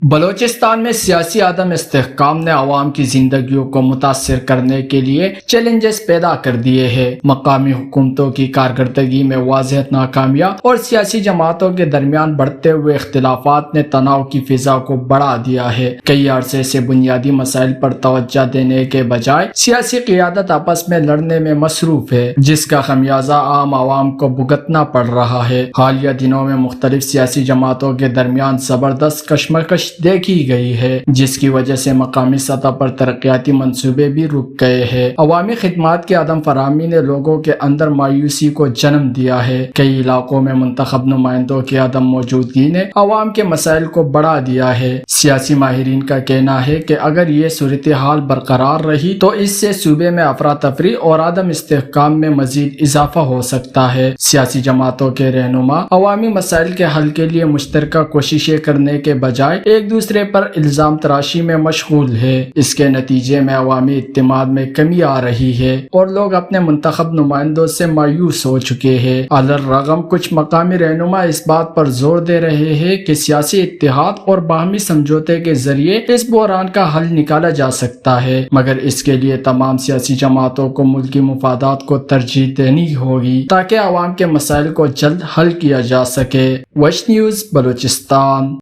بلوچستان میں سیاسی عدم استحکام نے عوام کی زندگیوں کو متاثر کرنے کے لیے چیلنجز پیدا کر دیے ہیں۔ مقامی حکومتوں کی کارکردگی میں واضح ناکامیاں اور سیاسی جماعتوں کے درمیان بڑھتے ہوئے اختلافات نے تناؤ کی فضا کو بڑھا دیا ہے۔ کئی عرصے سے بنیادی مسائل پر توجہ دینے کے بجائے سیاسی قیادت آپس میں لڑنے میں مصروف ہے، جس کا خمیازہ عام عوام کو بھگتنا پڑ رہا ہے۔ حالیہ دنوں میں مختلف سیاسی جماعتوں کے درمیان زبردست کشمکش دیکھی گئی ہے، جس کی وجہ سے مقامی سطح پر ترقیاتی منصوبے بھی رک گئے ہیں۔ عوامی خدمات کی عدم فراہمی نے لوگوں کے اندر مایوسی کو جنم دیا ہے۔ کئی علاقوں میں منتخب نمائندوں کی عدم موجودگی نے عوام کے مسائل کو بڑھا دیا ہے۔ سیاسی ماہرین کا کہنا ہے کہ اگر یہ صورتحال برقرار رہی تو اس سے صوبے میں افراتفری اور عدم استحکام میں مزید اضافہ ہو سکتا ہے۔ سیاسی جماعتوں کے رہنما عوامی مسائل کے حل کے لیے مشترکہ کوششیں کرنے کے بجائے ایک دوسرے پر الزام تراشی میں مشغول ہے۔ اس کے نتیجے میں عوامی اعتماد میں کمی آ رہی ہے اور لوگ اپنے منتخب نمائندوں سے مایوس ہو چکے ہیں۔ الرغم کچھ مقامی رہنما اس بات پر زور دے رہے ہیں کہ سیاسی اتحاد اور باہمی سمجھوتے کے ذریعے اس بحران کا حل نکالا جا سکتا ہے، مگر اس کے لیے تمام سیاسی جماعتوں کو ملکی مفادات کو ترجیح دینی ہوگی تاکہ عوام کے مسائل کو جلد حل کیا جا سکے۔ وش نیوز بلوچستان۔